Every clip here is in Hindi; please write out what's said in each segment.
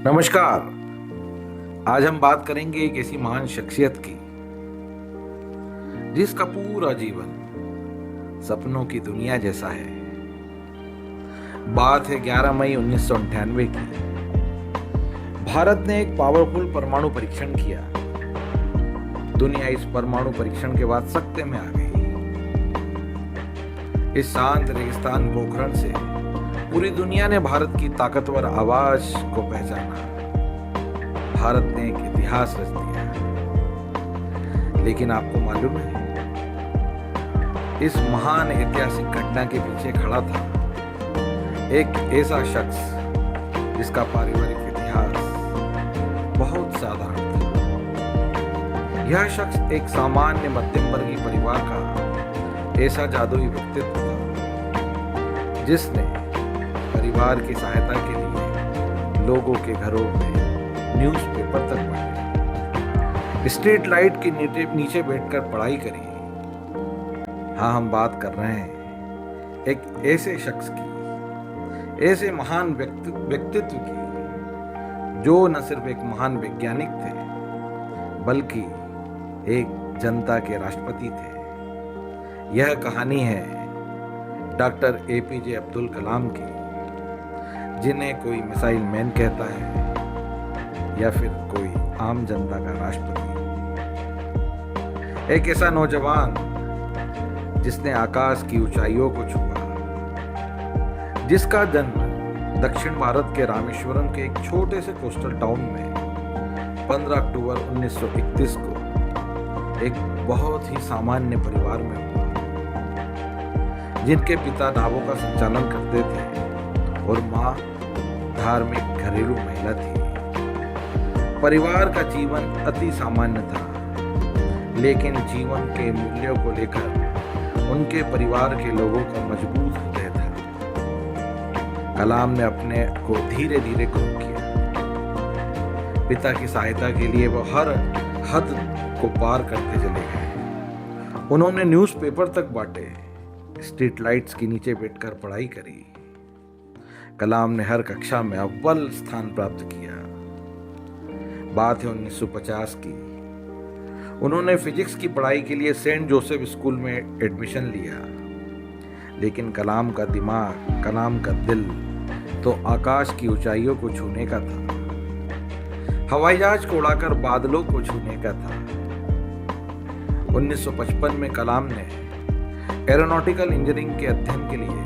नमस्कार। आज हम बात करेंगे एक ऐसी महान शख्सियत की जिसका पूरा जीवन सपनों की दुनिया जैसा है। बात है 11 मई 1998 की। भारत ने एक पावरफुल परमाणु परीक्षण किया। दुनिया इस परमाणु परीक्षण के बाद सख्ते में आ गई। इस शांत रेगिस्तान पोखरण से पूरी दुनिया ने भारत की ताकतवर आवाज को पहचाना। भारत ने एक इतिहास रच दिया। लेकिन आपको मालूम है, इस महान ऐतिहासिक घटना के पीछे खड़ा था एक ऐसा शख्स जिसका पारिवारिक इतिहास बहुत साधारण था। यह शख्स एक सामान्य मध्यम वर्गीय परिवार का ऐसा जादुई व्यक्तित्व था जिसने परिवार की सहायता के लिए लोगों के घरों में न्यूज़पेपर तक पढ़े, स्ट्रीट लाइट के नीचे बैठकर पढ़ाई करी। हाँ, हम बात कर रहे हैं एक ऐसे शख्स की, ऐसे महान व्यक्तित्व की जो न सिर्फ एक महान वैज्ञानिक थे बल्कि एक जनता के राष्ट्रपति थे। यह कहानी है डॉक्टर एपीजे अब्दुल कलाम की, जिन्हें कोई मिसाइल मैन कहता है या फिर कोई आम जनता का राष्ट्रपति। एक ऐसा नौजवान जिसने आकाश की ऊंचाइयों को छुआ, जिसका जन्म दक्षिण भारत के रामेश्वरम के एक छोटे से कोस्टल टाउन में 15 अक्टूबर 1931 को एक बहुत ही सामान्य परिवार में हुआ, जिनके पिता नावों का संचालन करते थे और मां धार्मिक घरेलू महिला थी। परिवार का जीवन अति सामान्य था, लेकिन जीवन के मूल्यों को लेकर उनके परिवार के लोगों का मजबूत हृदय था। कलाम ने अपने को धीरे धीरे ग्रो किया। पिता की सहायता के लिए वह हर हद को पार करते चले गए। उन्होंने न्यूज़पेपर तक बांटे, स्ट्रीट लाइट्स के नीचे बैठकर पढ़ाई करी। कलाम ने हर कक्षा में अव्वल स्थान प्राप्त किया। बात है 1950 की। उन्होंने फिजिक्स की पढ़ाई के लिए सेंट जोसेफ स्कूल में एडमिशन लिया। लेकिन कलाम का दिमाग, कलाम का दिल तो आकाश की ऊंचाइयों को छूने का था, हवाई जहाज को उड़ाकर बादलों को छूने का था। 1955 में कलाम ने एरोनॉटिकल इंजीनियरिंग के अध्ययन के लिए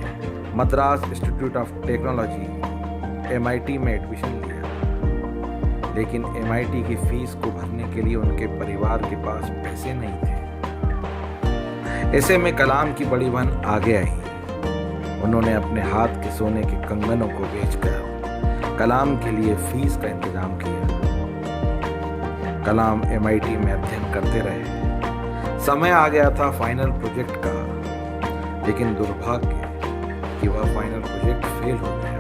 Madras institute of technology MIT में एडमिशन लिया। लेकिन MIT की फीस को भरने के लिए उनके परिवार के पास पैसे नहीं थे। ऐसे में कलाम की बड़ी बहन आगे आई। उन्होंने अपने हाथ के सोने के कंगनों को बेचकर कलाम के लिए फीस का इंतजाम किया। कलाम MIT में अध्ययन करते रहे। समय आ गया था फाइनल प्रोजेक्ट का, लेकिन दुर्भाग्य कि वह फाइनल प्रोजेक्ट फेल हो गया।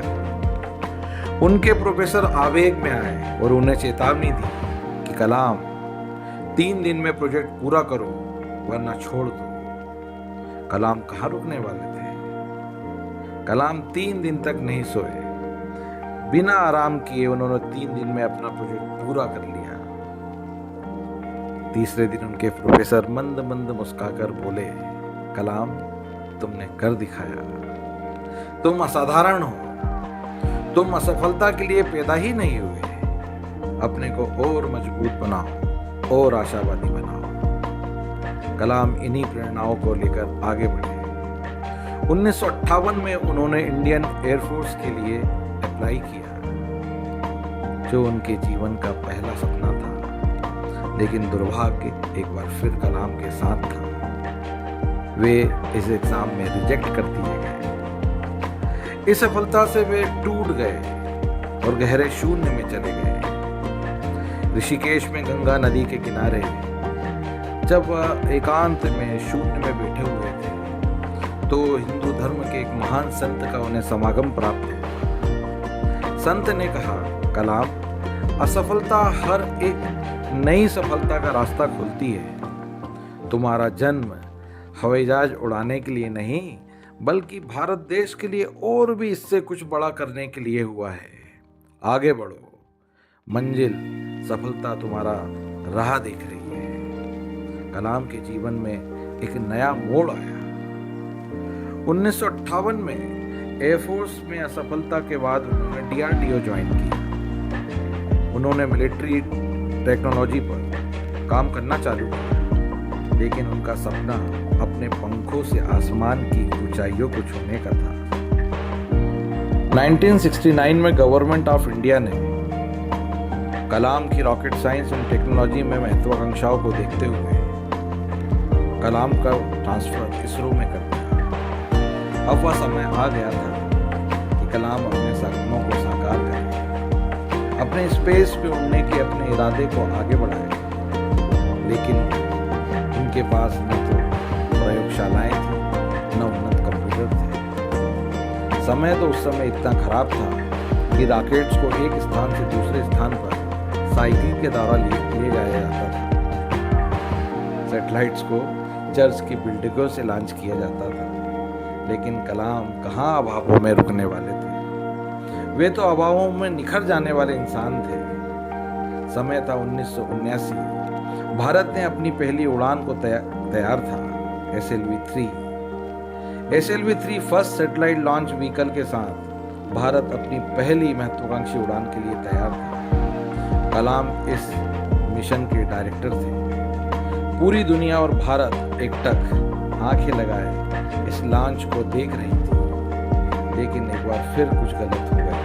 उनके प्रोफेसर आवेग में आए और उन्हें चेतावनी दी कि कलाम 3 दिन में प्रोजेक्ट पूरा करो वरना छोड़ दो। कलाम कहाँ रुकने वाले थे। कलाम 3 दिन तक नहीं सोए। बिना आराम किए उन्होंने 3 दिन में अपना प्रोजेक्ट पूरा कर लिया। तीसरे दिन उनके प्रोफेसर मंद मंद मुस्कुराकर बोले, कलाम तुमने कर दिखाया। तुम असाधारण हो। तुम असफलता के लिए पैदा ही नहीं हुए। अपने को और मजबूत बनाओ और आशावादी बनाओ। कलाम इन्हीं प्रेरणाओं को लेकर आगे बढ़े। 1958 में उन्होंने इंडियन एयरफोर्स के लिए अप्लाई किया, जो उनके जीवन का पहला सपना था। लेकिन दुर्भाग्य एक बार फिर कलाम के साथ था। वे इस एग्जाम में रिजेक्ट कर दिए गए। इस सफलता से वे टूट गए और गहरे शून्य में चले गए। ऋषिकेश में गंगा नदी के किनारे जब वह एकांत में शून्य में बैठे हुए थे तो हिंदू धर्म के एक महान संत का उन्हें समागम प्राप्त हुआ। संत ने कहा, कलाम, असफलता हर एक नई सफलता का रास्ता खोलती है। तुम्हारा जन्म हवाई जहाज उड़ाने के लिए नहीं बल्कि भारत देश के लिए और भी इससे कुछ बड़ा करने के लिए हुआ है। आगे बढ़ो, मंजिल सफलता तुम्हारा राह देख रही है। कलाम के जीवन में एक नया मोड़ आया। 1958 में एयरफोर्स में असफलता के बाद उन्होंने DRDO ज्वाइन किया। उन्होंने मिलिट्री टेक्नोलॉजी पर काम करना चालू किया, लेकिन उनका सपना अपने पंखों से आसमान की ऊंचाइयों को छूने का था। 1969 में गवर्नमेंट ऑफ इंडिया ने कलाम की रॉकेट साइंस एंड टेक्नोलॉजी में महत्वाकांक्षाओं को देखते हुए कलाम का ट्रांसफर इसरो में कर दिया। अब वह समय आ गया था कि कलाम अपने सपनों को साकार करे, अपने स्पेस पे उड़ने के अपने इरादे को आगे बढ़ाए। लेकिन उनके पास न तो प्रयोगशालाएं थी, न उन्नत कंप्यूटर थे। समय तो उस समय इतना खराब था कि रॉकेट्स को एक स्थान से दूसरे स्थान पर साइकिल के द्वारा ले जाया जाता था। सैटेलाइट्स को चर्च की बिल्डिंगों से लॉन्च किया जाता था। लेकिन कलाम कहाँ अभावों में रुकने वाले थे। वे तो अभावों में निखर जाने वाले इंसान थे। समय था 1979। भारत ने अपनी पहली उड़ान को तैयार था, SLV-3। SLV-3 first satellite launch vehicle के साथ भारत अपनी पहली महत्वाकांक्षी उड़ान के लिए तैयार था। कलाम इस मिशन के डायरेक्टर थे। पूरी दुनिया और भारत एकटक आंखें लगाए इस लॉन्च को देख रही थी। लेकिन एक बार फिर कुछ गलत हो गया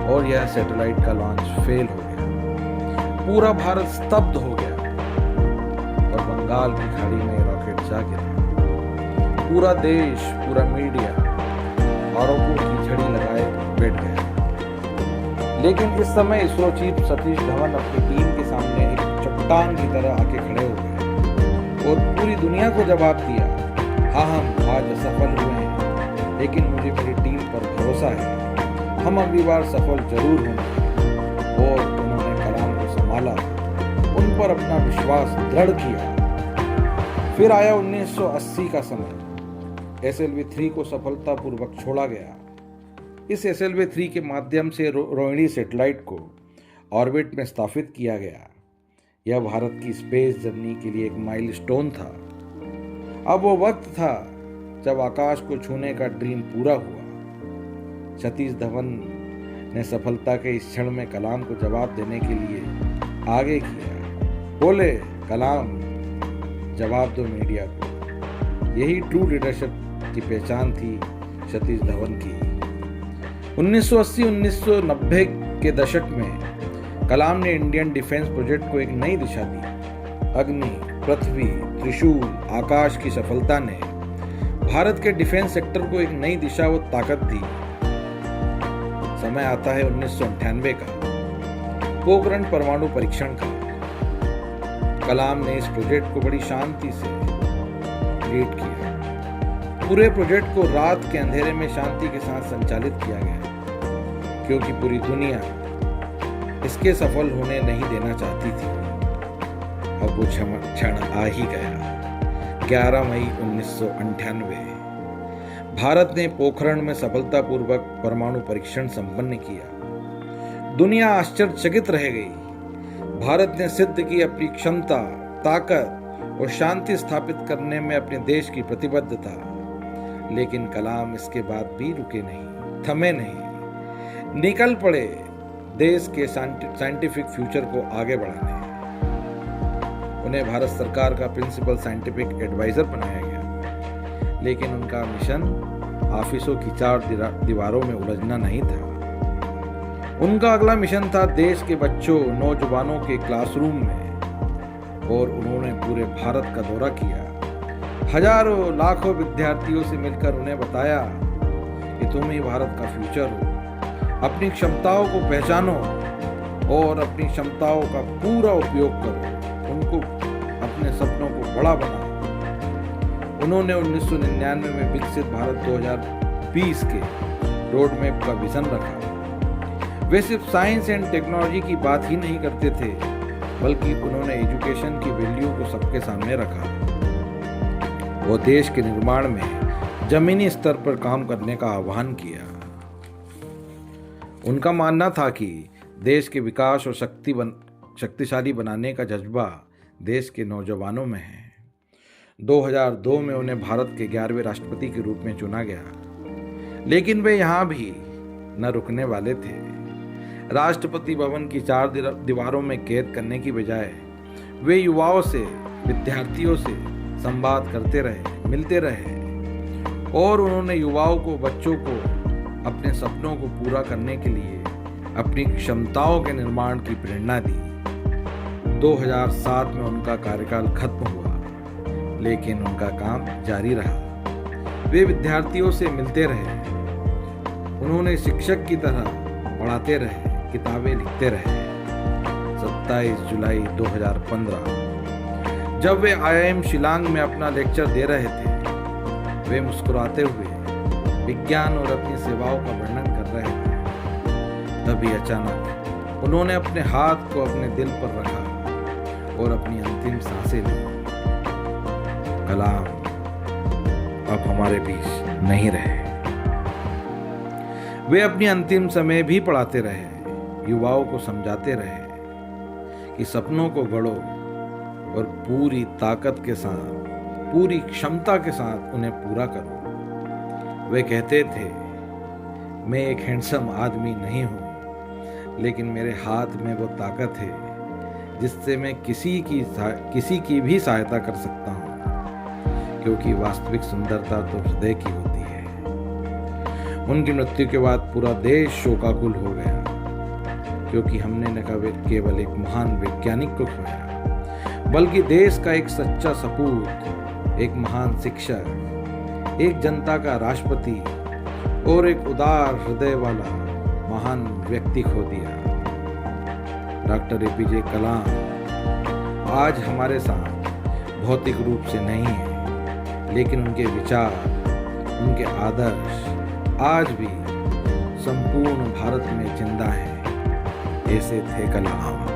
और यह सैटेलाइट का लॉन्च फेल हो गया। पूरा भारत स्तब्ध हो गया और बंगाल की खाड़ी में रॉकेट जा गिरा। पूरा देश, पूरा मीडिया आरोपों की झड़ी लगाए बैठ गया। लेकिन इस समय इसरो चीफ सतीश धवन अपनी टीम के सामने एक चट्टान की तरह आके खड़े हो गए और पूरी दुनिया को जवाब दिया, हाँ हम आज असफल हुए हैं, लेकिन मुझे मेरी टीम पर भरोसा है, हम अगली बार सफल जरूर होंगे। और उन्होंने कलाम को संभाला, उन पर अपना विश्वास दृढ़ किया। फिर आया 1980 का समय। SLV-3 को सफलतापूर्वक छोड़ा गया। इस SLV-3 के माध्यम से रोहिणी सैटेलाइट को ऑर्बिट में स्थापित किया गया। यह भारत की स्पेस जर्नी के लिए एक माइलस्टोन था। अब वो वक्त था जब आकाश को छूने का ड्रीम पूरा हुआ। सतीश धवन ने सफलता के इस क्षण में कलाम को जवाब देने के लिए आगे किया। बोले, कलाम जवाब दो मीडिया को। यही ट्रू लीडरशिप की पहचान थी सतीश धवन की। 1980-1990 के दशक में कलाम ने इंडियन डिफेंस प्रोजेक्ट को एक नई दिशा दी। अग्नि, पृथ्वी, त्रिशूल, आकाश की सफलता ने भारत के डिफेंस सेक्टर को एक नई दिशा व ताकत दी। समय आता है 1998 का, पोखरण परमाणु परीक्षण का। कलाम ने इस प्रोजेक्ट को बड़ी शांति से लीड किया। पूरे प्रोजेक्ट को रात के अंधेरे में शांति के साथ संचालित किया गया, क्योंकि पूरी दुनिया इसके सफल होने नहीं देना चाहती थी। अब वो क्षण आ ही गया। 11 मई 1998 भारत ने पोखरण में सफलतापूर्वक परमाणु परीक्षण संपन्न किया। दुनिया आश्चर्यचकित रह गई। भारत ने सिद्ध की अपनी क्षमता, ताकत और शांति स्थापित करने में अपने देश की प्रतिबद्धता। लेकिन कलाम इसके बाद भी रुके नहीं, थमे नहीं, निकल पड़े देश के साइंटिफिक फ्यूचर को आगे बढ़ाने। उन्हें भारत सरकार का प्रिंसिपल साइंटिफिक एडवाइजर बनाया गया। लेकिन उनका मिशन ऑफिसों की 4 दीवारों में उलझना नहीं था। उनका अगला मिशन था देश के बच्चों, नौजवानों के क्लासरूम में। और उन्होंने पूरे भारत का दौरा किया। हजारों लाखों विद्यार्थियों से मिलकर उन्हें बताया कि तुम ही भारत का फ्यूचर हो। अपनी क्षमताओं को पहचानो और अपनी क्षमताओं का पूरा उपयोग करो। उनको अपने सपनों को बड़ा बनाओ। उन्होंने 1999 में विकसित भारत 2020 के रोड मैप का विजन रखा। वे सिर्फ साइंस एंड टेक्नोलॉजी की बात ही नहीं करते थे, बल्कि उन्होंने एजुकेशन की वैल्यू को सबके सामने रखा। वो देश के निर्माण में जमीनी स्तर पर काम करने का आह्वान किया। उनका मानना था कि देश के विकास और शक्तिशाली बनाने का जज्बा देश के नौजवानों में है। 2002 में उन्हें भारत के 11वें राष्ट्रपति के रूप में चुना गया, लेकिन वे यहाँ भी न रुकने वाले थे। राष्ट्रपति भवन की 4 दीवारों में कैद करने की बजाय वे युवाओं से, विद्यार्थियों से संवाद करते रहे, मिलते रहे और उन्होंने युवाओं को, बच्चों को अपने सपनों को पूरा करने के लिए अपनी क्षमताओं के निर्माण की प्रेरणा दी। 2007 में उनका कार्यकाल खत्म हुआ, लेकिन उनका काम जारी रहा। वे विद्यार्थियों से मिलते रहे, उन्होंने शिक्षक की तरह पढ़ाते रहे, किताबें लिखते रहे। 27 जुलाई 2015 जब वे IIM शिलांग में अपना लेक्चर दे रहे थे, वे मुस्कुराते हुए विज्ञान और अपनी सेवाओं का वर्णन कर रहे थे। तभी अचानक उन्होंने अपने हाथ को अपने दिल पर रखा और अपनी अंतिम सांसें ली। कलाम अब हमारे बीच नहीं रहे। वे अपनी अंतिम समय भी पढ़ाते रहे, युवाओं को समझाते रहे कि सपनों को गढ़ो और पूरी ताकत के साथ, पूरी क्षमता के साथ उन्हें पूरा करो। वे कहते थे, मैं एक हैंडसम आदमी नहीं हूँ, लेकिन मेरे हाथ में वो ताकत है जिससे मैं किसी की भी सहायता कर सकता हूँ, क्योंकि वास्तविक सुंदरता तो हृदय की होती है। उनकी मृत्यु के बाद पूरा देश शोकाकुल हो गया, क्योंकि हमने न केवल एक महान वैज्ञानिक को खोया, बल्कि देश का एक सच्चा सपूत, एक महान शिक्षक, एक जनता का राष्ट्रपति और एक उदार हृदय वाला महान व्यक्ति खो दिया। डॉक्टर APJ कलाम आज हमारे साथ भौतिक रूप से नहीं है, लेकिन उनके विचार, उनके आदर्श आज भी संपूर्ण भारत में जिंदा हैं। ऐसे थे कलाम।